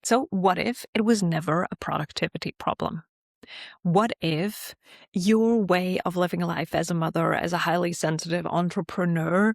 So what if it was never a productivity problem? What if your way of living life as a mother, as a highly sensitive entrepreneur,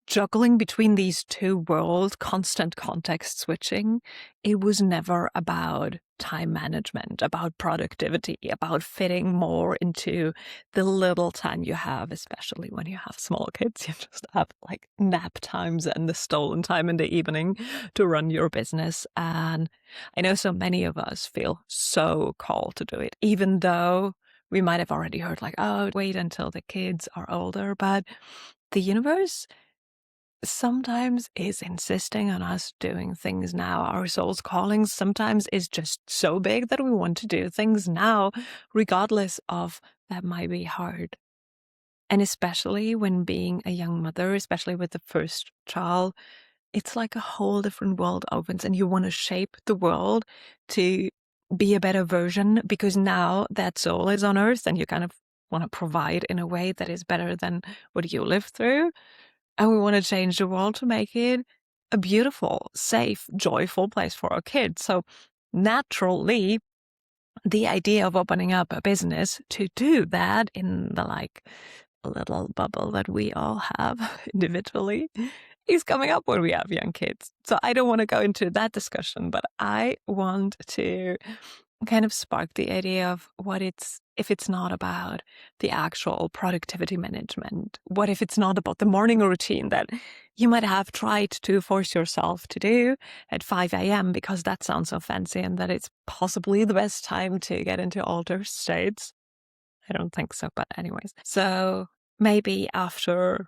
juggling between these two worlds, constant context switching, it was never about time management, about productivity, about fitting more into the little time you have, especially when you have small kids. You just have like nap times and the stolen time in the evening to run your business. And I know so many of us feel so called to do it, even though we might have already heard like, oh, wait until the kids are older. But the universe sometimes is insisting on us doing things now. Our soul's calling sometimes is just so big that we want to do things now, regardless of that might be hard. And especially when being a young mother, especially with the first child, it's like a whole different world opens and you want to shape the world to be a better version because now that soul is on earth and you kind of want to provide in a way that is better than what you lived through. And we want to change the world to make it a beautiful, safe, joyful place for our kids. So naturally, the idea of opening up a business to do that in the like little bubble that we all have individually is coming up when we have young kids. So I don't want to go into that discussion, but I want to kind of spark the idea of what it's, if it's not about the actual productivity management, what if it's not about the morning routine that you might have tried to force yourself to do at 5 a.m. because that sounds so fancy and that it's possibly the best time to get into altered states. I don't think so, but anyways. So maybe after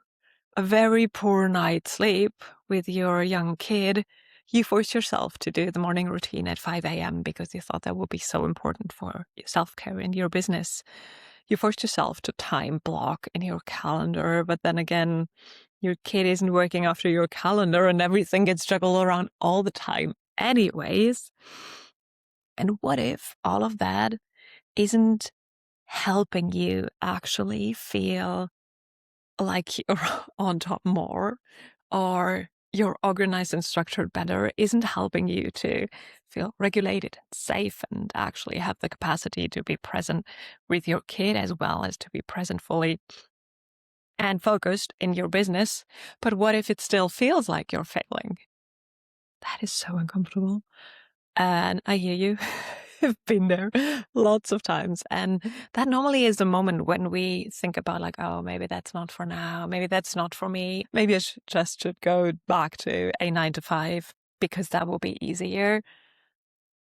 a very poor night's sleep with your young kid, you force yourself to do the morning routine at 5 a.m. because you thought that would be so important for self-care in your business. You forced yourself to time block in your calendar, but then again, your kid isn't working after your calendar and everything gets juggled around all the time anyways. And what if all of that isn't helping you actually feel like you're on top more or you're organized and structured better, isn't helping you to feel regulated, safe, and actually have the capacity to be present with your kid as well as to be present fully and focused in your business. But what if it still feels like you're failing? That is so uncomfortable. And I hear you. I've been there lots of times. And that normally is the moment when we think about like, oh, maybe that's not for now. Maybe that's not for me. Maybe I just should go back to a 9 to 5 because that will be easier.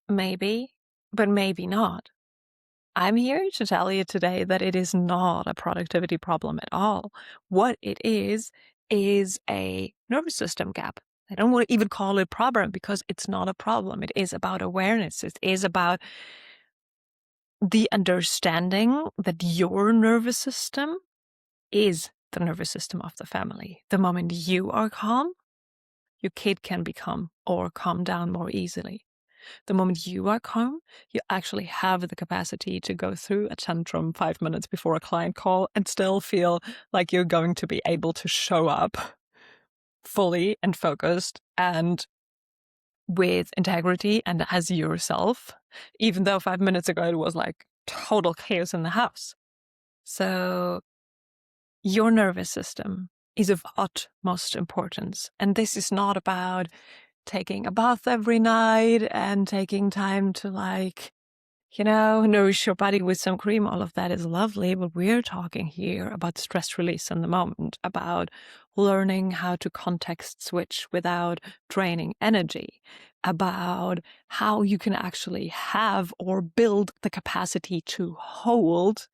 Maybe, but maybe not. I'm here to tell you today that it is not a productivity problem at all. What it is a nervous system gap. I don't want to even call it a problem because it's not a problem. It is about awareness. It is about the understanding that your nervous system is the nervous system of the family. The moment you are calm, your kid can be calm or calm down more easily. The moment you are calm, you actually have the capacity to go through a tantrum 5 minutes before a client call and still feel like you're going to be able to show up fully and focused and with integrity and as yourself, even though 5 minutes ago it was like total chaos in the house. So your nervous system is of utmost importance. And this is not about taking a bath every night and taking time to like, nourish your body with some cream. All of that is lovely, but we're talking here about stress release in the moment, about learning how to context switch without draining energy, about how you can actually have or build the capacity to hold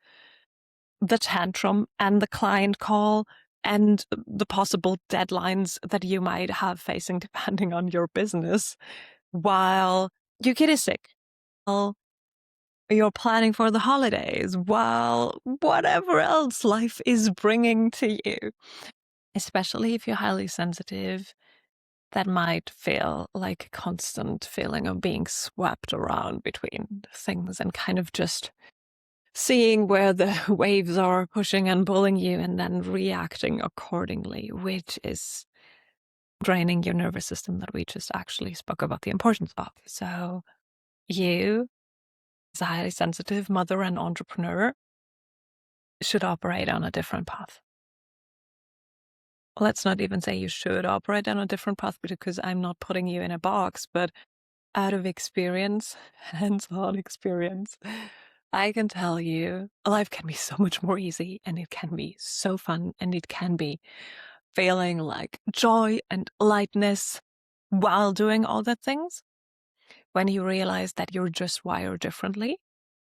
the tantrum and the client call and the possible deadlines that you might have facing depending on your business while your kid is sick, while you're planning for the holidays, while whatever else life is bringing to you. Especially if you're highly sensitive, that might feel like a constant feeling of being swept around between things and kind of just seeing where the waves are pushing and pulling you and then reacting accordingly, which is draining your nervous system that we just actually spoke about the importance of. So You, as a highly sensitive mother and entrepreneur, should operate on a different path. Let's not even say you should operate on a different path, because I'm not putting you in a box, but out of experience, hands-on experience, I can tell you life can be so much more easy, and it can be so fun, and it can be feeling like joy and lightness while doing all the things, when you realize that you're just wired differently,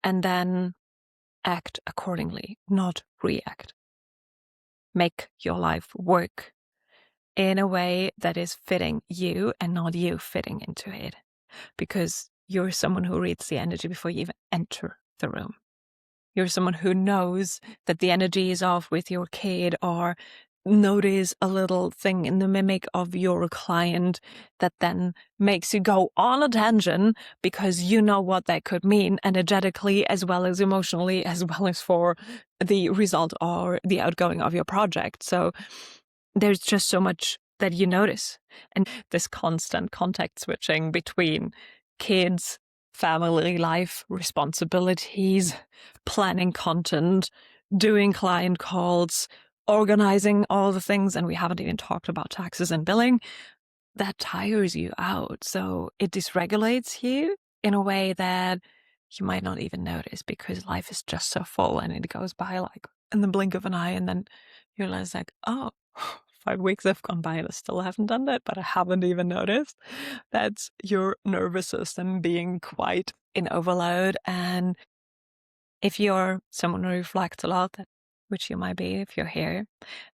and then act accordingly, not react. Make your life work in a way that is fitting you and not you fitting into it, because you're someone who reads the energy before you even enter the room. You're someone who knows that the energy is off with your kid, or notice a little thing in the mimic of your client that then makes you go on a tangent, because you know what that could mean energetically, as well as emotionally, as well as for the result or the outgoing of your project. So there's just so much that you notice. And this constant context switching between kids, family life, responsibilities, planning content, doing client calls, organizing all the things, and we haven't even talked about taxes and billing, that tires you out. So it dysregulates you in a way that you might not even notice, because life is just so full and it goes by like in the blink of an eye, and then you realize like, oh, 5 weeks have gone by and I still haven't done that, but I haven't even noticed. That's your nervous system being quite in overload. And if you're someone who reflects a lot, which you might be if you're here,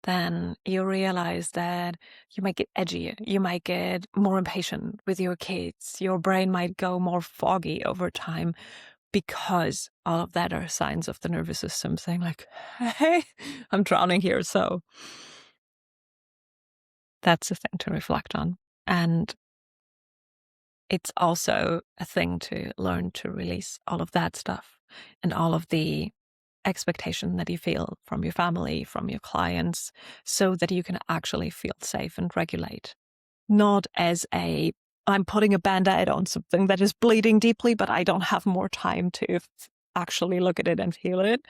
then you realize that you might get edgier, you might get more impatient with your kids, your brain might go more foggy over time, because all of that are signs of the nervous system saying like, hey, I'm drowning here. So that's a thing to reflect on. And it's also a thing to learn to release all of that stuff and all of the expectation that you feel from your family, from your clients, so that you can actually feel safe and regulate. Not as I'm putting a band-aid on something that is bleeding deeply, but I don't have more time to actually look at it and feel it,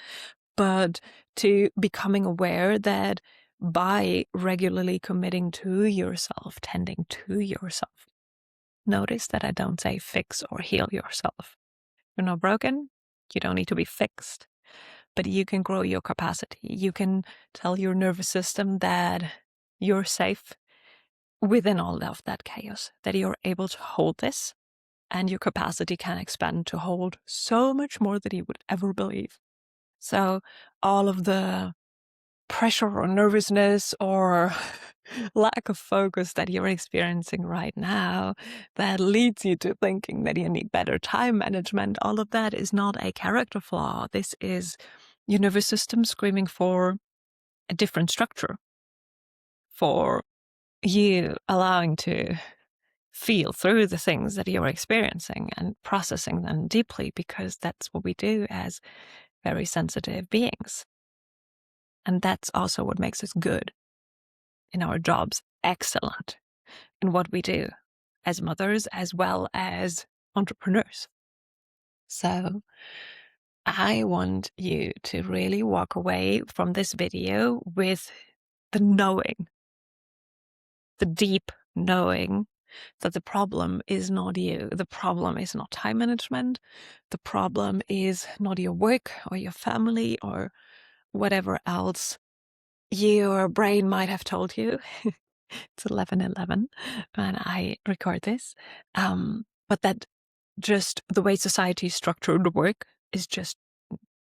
but to becoming aware that by regularly committing to yourself, tending to yourself, notice that I don't say fix or heal yourself. You're not broken. You don't need to be fixed, but you can grow your capacity. You can tell your nervous system that you're safe within all of that chaos, that you're able to hold this, and your capacity can expand to hold so much more than you would ever believe. So all of the pressure or nervousness or lack of focus that you're experiencing right now that leads you to thinking that you need better time management, all of that is not a character flaw. This is your nervous system screaming for a different structure, for you allowing to feel through the things that you're experiencing and processing them deeply, because that's what we do as very sensitive beings. And that's also what makes us good in our jobs, excellent in what we do as mothers as well as entrepreneurs. So I want you to really walk away from this video with the knowing, the deep knowing that the problem is not you. The problem is not time management. The problem is not your work or your family or whatever else your brain might have told you. It's 11:11 when I record this. But that just the way society is structured work is just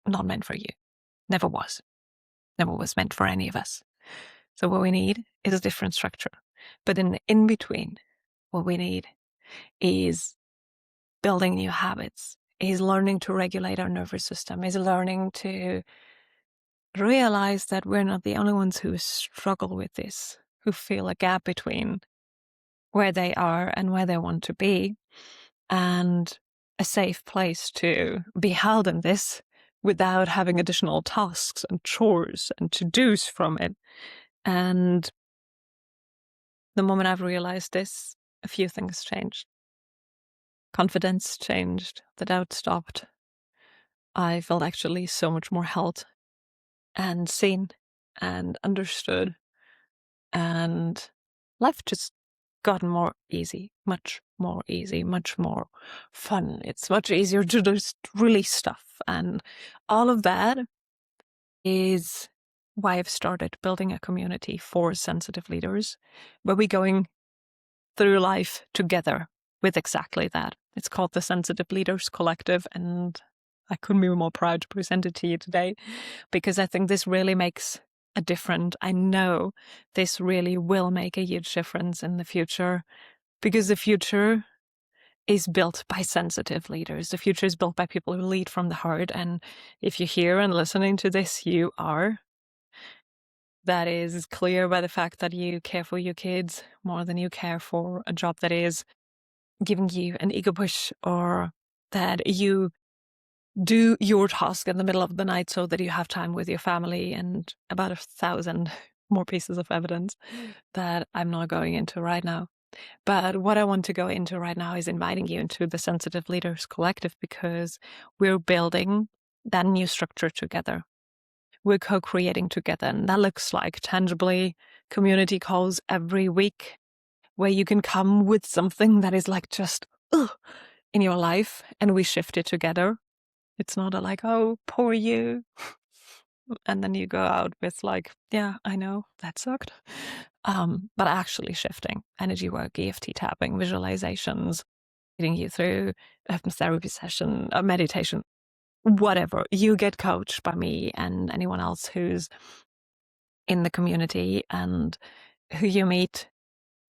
not meant for you. Never was. Never was meant for any of us. So what we need is a different structure. But in between, what we need is building new habits, is learning to regulate our nervous system, is learning to realize that we're not the only ones who struggle with this, who feel a gap between where they are and where they want to be, and a safe place to be held in this without having additional tasks and chores and to-dos from it. And the moment I've realized this, a few things changed. confidence changed, the doubt stopped. I felt actually so much more held and seen and understood, and life just gotten more easy, much more fun. It's much easier to just release stuff, and all of that is why I've started building a community for sensitive leaders, where we're going through life together with exactly that. It's called the Sensitive Leaders Collective, and I couldn't be more proud to present it to you today, because I think this really makes a difference. I know this really will make a huge difference in the future, because the future is built by sensitive leaders. The future is built by people who lead from the heart. And if you're here and listening to this, you are. That is clear by the fact that you care for your kids more than you care for a job that is giving you an ego push, or that you do your task in the middle of the night so that you have time with your family, and about 1,000 more pieces of evidence that I'm not going into right now. But what I want to go into right now is inviting you into the Sensitive Leaders Collective, because we're building that new structure together. We're co-creating together, and that looks like tangibly community calls every week, where you can come with something that is like just in your life, and we shift it together. It's not like, oh, poor you. And then you go out with like, yeah, I know, that sucked. But actually shifting energy work, EFT tapping, visualizations, getting you through a therapy session, a meditation, whatever. You get coached by me and anyone else who's in the community, and who you meet,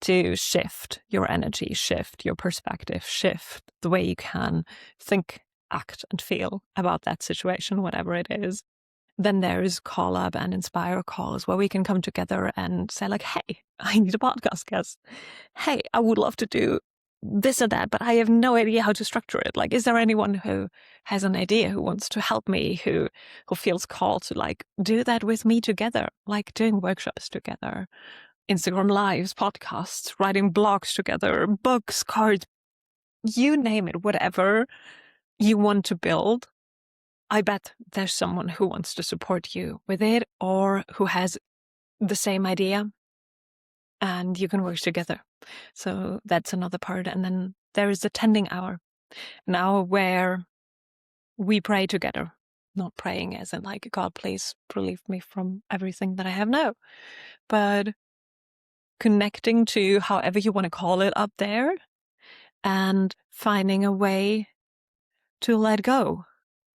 to shift your energy, shift your perspective, shift the way you can think, act, and feel about that situation, whatever it is. Then there's Collab and Inspire calls, where we can come together and say like, hey, I need a podcast guest. Hey, I would love to do this or that, but I have no idea how to structure it. Like, is there anyone who has an idea, who wants to help me, who feels called to like do that with me together, like doing workshops together, Instagram lives, podcasts, writing blogs together, books, cards, you name it, whatever you want to build. I bet there's someone who wants to support you with it, or who has the same idea, and you can work together. So that's another part. And then there is the tending hour, an hour where we pray together, not praying as in like, God, please relieve me from everything that I have now, but connecting to however you want to call it up there, and finding a way to let go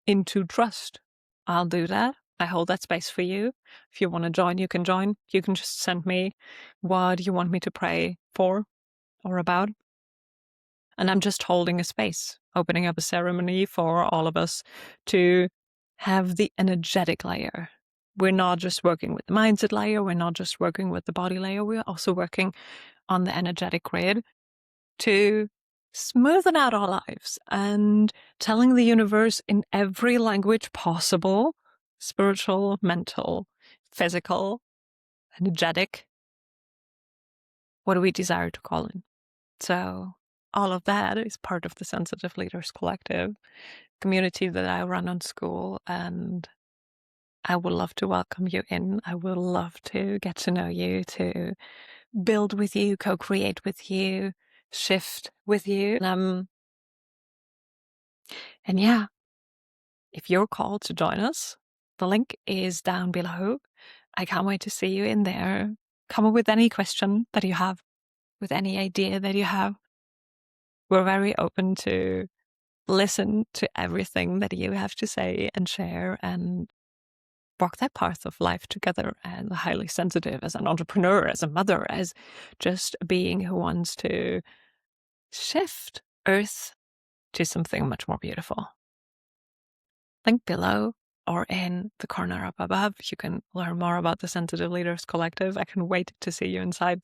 into trust. I'll do that. I hold that space for you. If you want to join, you can join. You can just send me what you want me to pray for or about. And I'm just holding a space, opening up a ceremony for all of us to have the energetic layer. We're not just working with the mindset layer. We're not just working with the body layer. We're also working on the energetic grid to smoothen out our lives, and telling the universe in every language possible, spiritual, mental, physical, energetic, what do we desire to call in. So all of that is part of the Sensitive Leaders Collective community that I run on school, and I would love to welcome you in. I would love to get to know you, to build with you, co-create with you, shift with you. And yeah, if you're called to join us, the link is down below. I can't wait to see you in there. Come up with any question that you have, with any idea that you have. We're very open to listen to everything that you have to say and share, and walk that path of life together as a highly sensitive, as an entrepreneur, as a mother, as just a being who wants to shift Earth to something much more beautiful. Link below or in the corner up above. You can learn more about the Sensitive Leaders Collective. I can wait to see you inside.